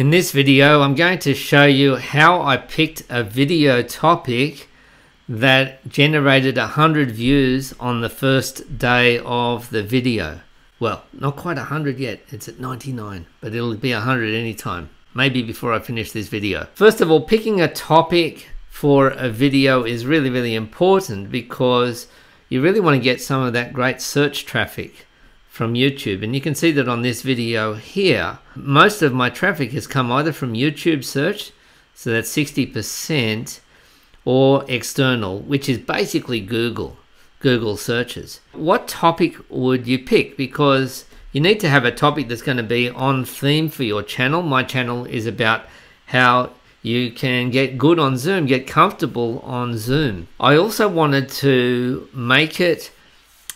In this video, I'm going to show you how I picked a video topic that generated 100 views on the first day of the video. Well, not quite 100 yet, it's at 99, but it'll be 100 anytime, maybe before I finish this video. First of all, picking a topic for a video is really important because you really want to get some of that great search traffic from YouTube. And you can see that on this video here, most of my traffic has come either from YouTube search, so that's 60%, or external, which is basically Google searches. What topic would you pick? Because you need to have a topic that's going to be on theme for your channel. My channel is about how you can get good on Zoom, get comfortable on Zoom. I also wanted to make it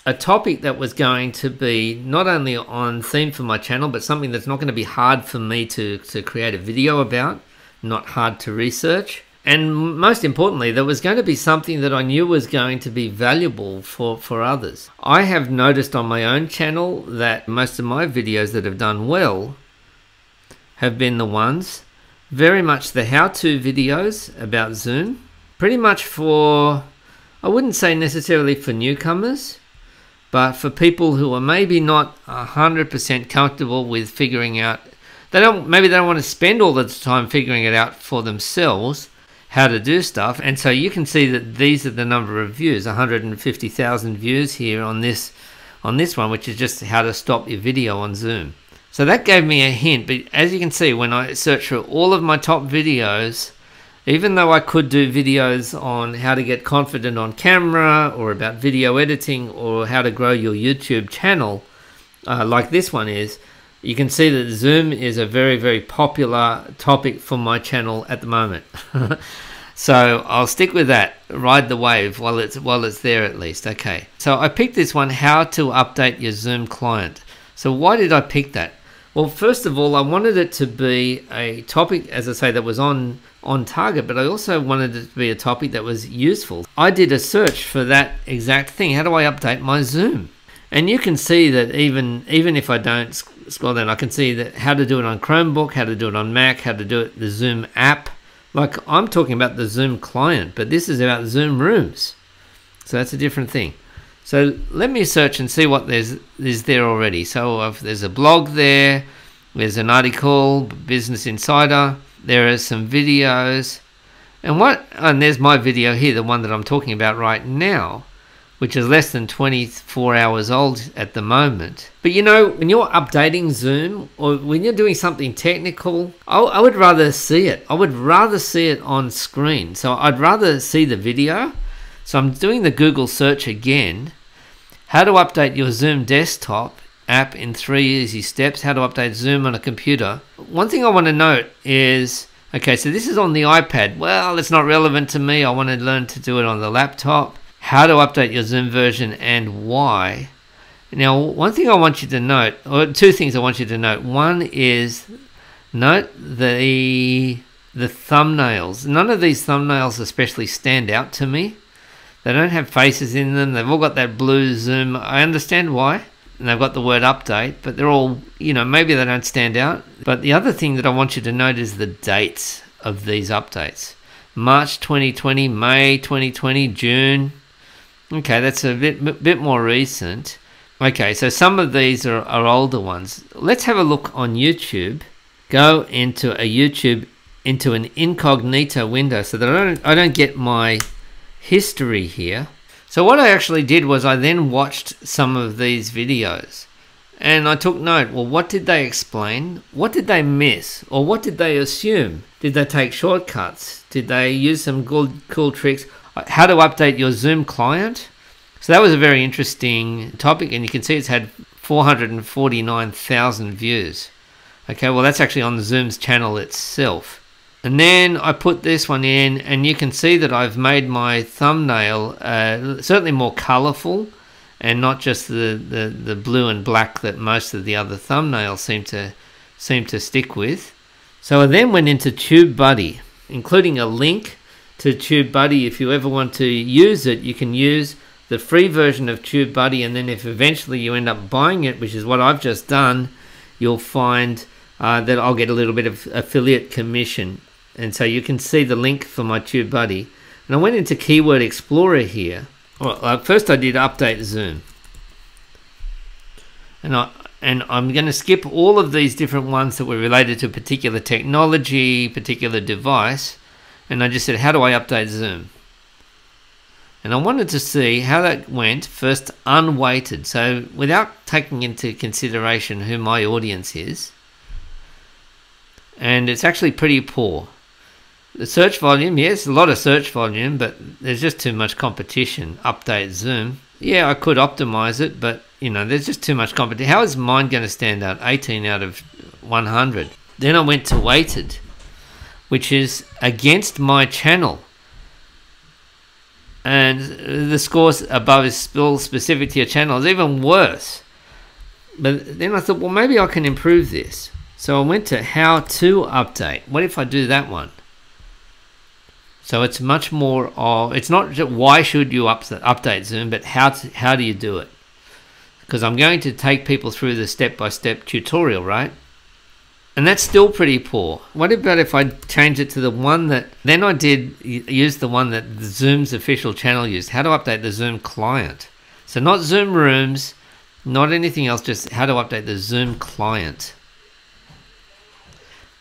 a topic that was going to be not only on theme for my channel, but something that's not going to be hard for me to create a video about, not hard to research. And most importantly, there was going to be something that I knew was going to be valuable for others. I have noticed on my own channel that most of my videos that have done well have been the ones, very much the how-to videos about Zoom, pretty much for, I wouldn't say necessarily for newcomers, but for people who are maybe not 100% comfortable with figuring out, maybe they don't want to spend all the time figuring it out for themselves, how to do stuff. And so you can see that these are the number of views, 150,000 views here on this one, which is just how to stop your video on Zoom. So that gave me a hint, but as you can see, when I search for all of my top videos, even though I could do videos on how to get confident on camera or about video editing or how to grow your YouTube channel, like this one is, you can see that Zoom is a very popular topic for my channel at the moment. So I'll stick with that, ride the wave while it's there at least. Okay, so I picked this one, how to update your Zoom client. So why did I pick that? Well, first of all, I wanted it to be a topic, as I say, that was on target, but I also wanted it to be a topic that was useful. I did a search for that exact thing. How do I update my Zoom? And you can see that even if I don't scroll down, I can see that how to do it on Chromebook, how to do it on Mac, how to do it the Zoom app. Like, I'm talking about the Zoom client, but this is about Zoom Rooms. So that's a different thing. So let me search and see what there's there already. So there's a blog there, there's an article, Business Insider, there are some videos, and there's my video here, the one that I'm talking about right now, which is less than 24 hours old at the moment. But you know, when you're updating Zoom or when you're doing something technical, I would rather see it. I would rather see it on screen. So I'd rather see the video. So I'm doing the Google search again. How to update your Zoom desktop app in 3 easy steps. How to update Zoom on a computer. One thing I want to note is, okay, so this is on the iPad. Well, it's not relevant to me. I want to learn to do it on the laptop. How to update your Zoom version and why. Now, one thing I want you to note, or two things I want you to note. One is, note the thumbnails. None of these thumbnails especially stand out to me. They don't have faces in them. They've all got that blue Zoom. I understand why. And they've got the word update, but they're all, maybe they don't stand out. But the other thing that I want you to note is the dates of these updates. March 2020, May 2020, June. Okay, that's a bit more recent. Okay, so some of these are older ones. Let's have a look on YouTube. Go into an incognito window so that I don't get my history here. So what I actually did was I then watched some of these videos and I took note. Well, what did they explain? What did they miss? Or what did they assume? Did they take shortcuts? Did they use some cool tricks? How to update your Zoom client? So that was a very interesting topic, and you can see it's had 449,000 views. Okay, well that's actually on the Zoom's channel itself. And then I put this one in, and you can see that I've made my thumbnail certainly more colorful and not just the blue and black that most of the other thumbnails seem to stick with. So I then went into TubeBuddy, including a link to TubeBuddy. If you ever want to use it, you can use the free version of TubeBuddy, and then if eventually you end up buying it, which is what I've just done, you'll find that I'll get a little bit of affiliate commission. And so you can see the link for my TubeBuddy. And I went into Keyword Explorer here. Well, first I did update Zoom. And I'm going to skip all of these different ones that were related to a particular technology, particular device. And I just said, how do I update Zoom? And I wanted to see how that went, first unweighted. So without taking into consideration who my audience is. And it's actually pretty poor. The search volume, yes, a lot of search volume, but there's just too much competition. Update Zoom. Yeah, I could optimize it, but you know, there's just too much competition. How is mine going to stand out? 18 out of 100. Then I went to weighted, which is against my channel. And the scores above is still specific to your channel. It's even worse. But then I thought, well, maybe I can improve this. So I went to how to update. What if I do that one? So it's much more of, it's not just why should you update Zoom, but how do you do it? Because I'm going to take people through the step-by-step tutorial, right? And that's still pretty poor. What about if I change it to the one that, then I did use the one that Zoom's official channel used, how to update the Zoom client. So not Zoom Rooms, not anything else, just how to update the Zoom client.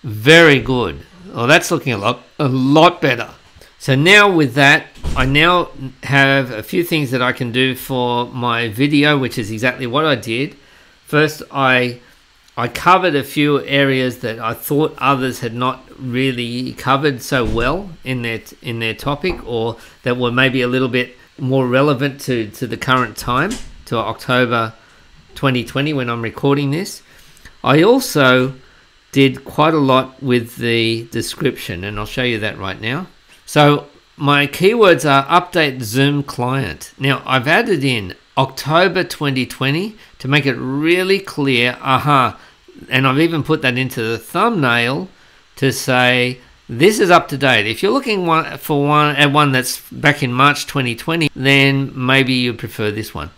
Very good. Well, that's looking a lot better. So now with that, I now have a few things that I can do for my video, which is exactly what I did. First, I covered a few areas that I thought others had not really covered so well in their topic, or that were maybe a little bit more relevant to the current time, to October 2020 when I'm recording this. I also did quite a lot with the description, and I'll show you that right now. So my keywords are update Zoom client. Now I've added in October 2020 to make it really clear, and I've even put that into the thumbnail to say this is up to date. If you're looking for one that's back in March 2020, then maybe you prefer this one.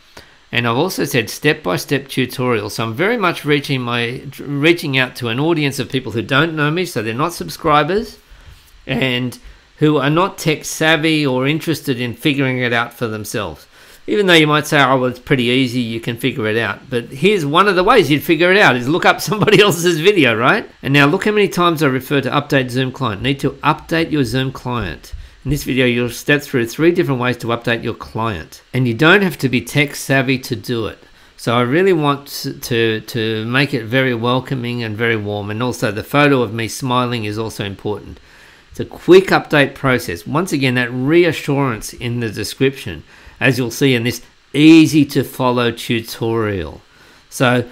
And I've also said step-by-step tutorial. So I'm very much reaching out to an audience of people who don't know me, so they're not subscribers, and who are not tech savvy or interested in figuring it out for themselves. Even though you might say, oh, well, it's pretty easy, you can figure it out. But here's one of the ways you'd figure it out, is look up somebody else's video, right? And now look how many times I refer to update Zoom client. Need to update your Zoom client. In this video, you'll step through 3 different ways to update your client. And you don't have to be tech savvy to do it. So I really want to make it very welcoming and very warm. And also the photo of me smiling is also important. It's a quick update process. Once again, that reassurance in the description, as you'll see in this easy to follow tutorial. So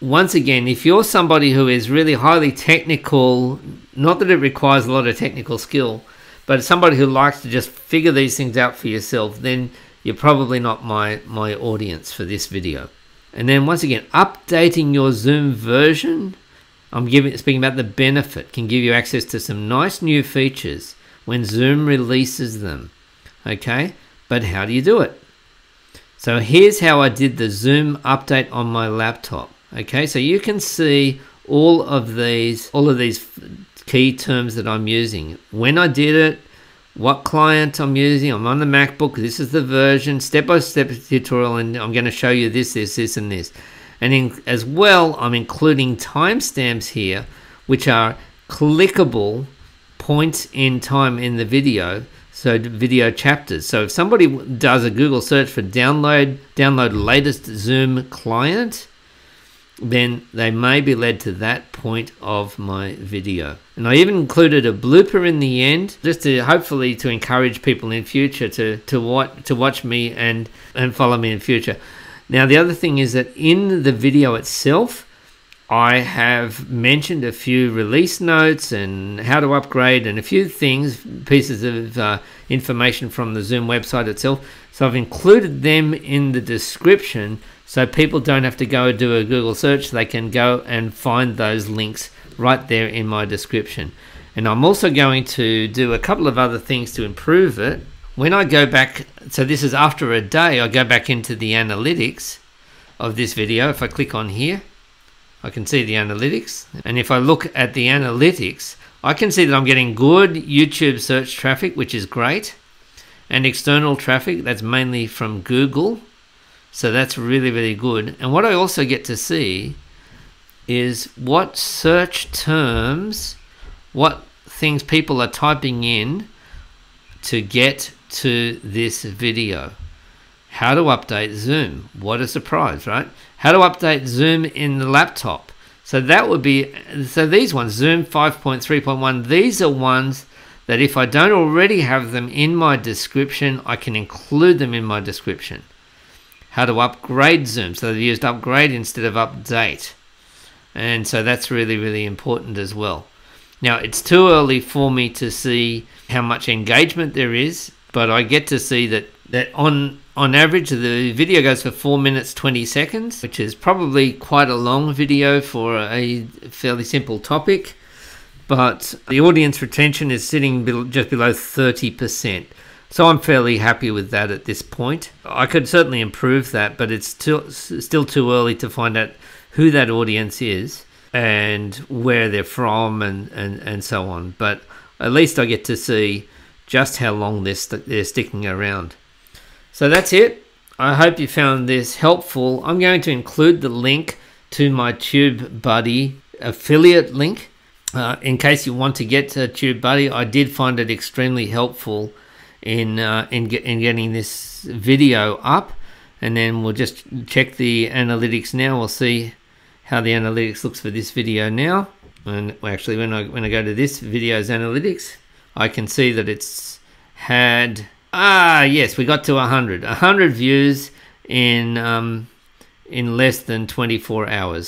once again, if you're somebody who is really highly technical, not that it requires a lot of technical skill, but somebody who likes to just figure these things out for yourself, then you're probably not my audience for this video. And then once again, updating your Zoom version, I'm speaking about the benefit, can give you access to some nice new features when Zoom releases them. Okay, but how do you do it? So here's how I did the Zoom update on my laptop. Okay, so you can see all of these key terms that I'm using. When I did it, what client I'm using. I'm on the MacBook. This is the version, step-by-step tutorial, and I'm going to show you this, and this. And as well, I'm including timestamps here, which are clickable points in time in the video, so video chapters. So if somebody does a Google search for download latest Zoom client, then they may be led to that point of my video. And I even included a blooper in the end, just to hopefully to encourage people in future to watch me and follow me in future. Now, the other thing is that in the video itself, I have mentioned a few release notes and how to upgrade and a few things, pieces of information from the Zoom website itself. So I've included them in the description so people don't have to go do a Google search. They can go and find those links right there in my description. And I'm also going to do a couple of other things to improve it. When I go back, so this is after a day, I go back into the analytics of this video. If I click on here, I can see the analytics. And if I look at the analytics, I can see that I'm getting good YouTube search traffic, which is great. And external traffic, that's mainly from Google. So that's really, really good. And what I also get to see is what search terms, what things people are typing in to get to this video. How to update Zoom. What a surprise, right? How to update Zoom in the laptop. So that would be, so these ones, Zoom 5.3.1, these are ones that if I don't already have them in my description, I can include them in my description. How to upgrade Zoom. So they've used upgrade instead of update. And so that's really, really important as well. Now, it's too early for me to see how much engagement there is, but I get to see that on average, the video goes for 4 minutes, 20 seconds, which is probably quite a long video for a fairly simple topic. But the audience retention is sitting just below 30%. So I'm fairly happy with that at this point. I could certainly improve that, but it's still too early to find out who that audience is and where they're from and so on. But at least I get to see just how long they're sticking around. So that's it. I hope you found this helpful. I'm going to include the link to my TubeBuddy affiliate link. In case you want to get to TubeBuddy, I did find it extremely helpful in getting this video up, and then we'll just check the analytics now. We'll see how the analytics looks for this video now. And actually, when I go to this video's analytics, I can see that it's had yes, we got to 100 views in less than 24 hours.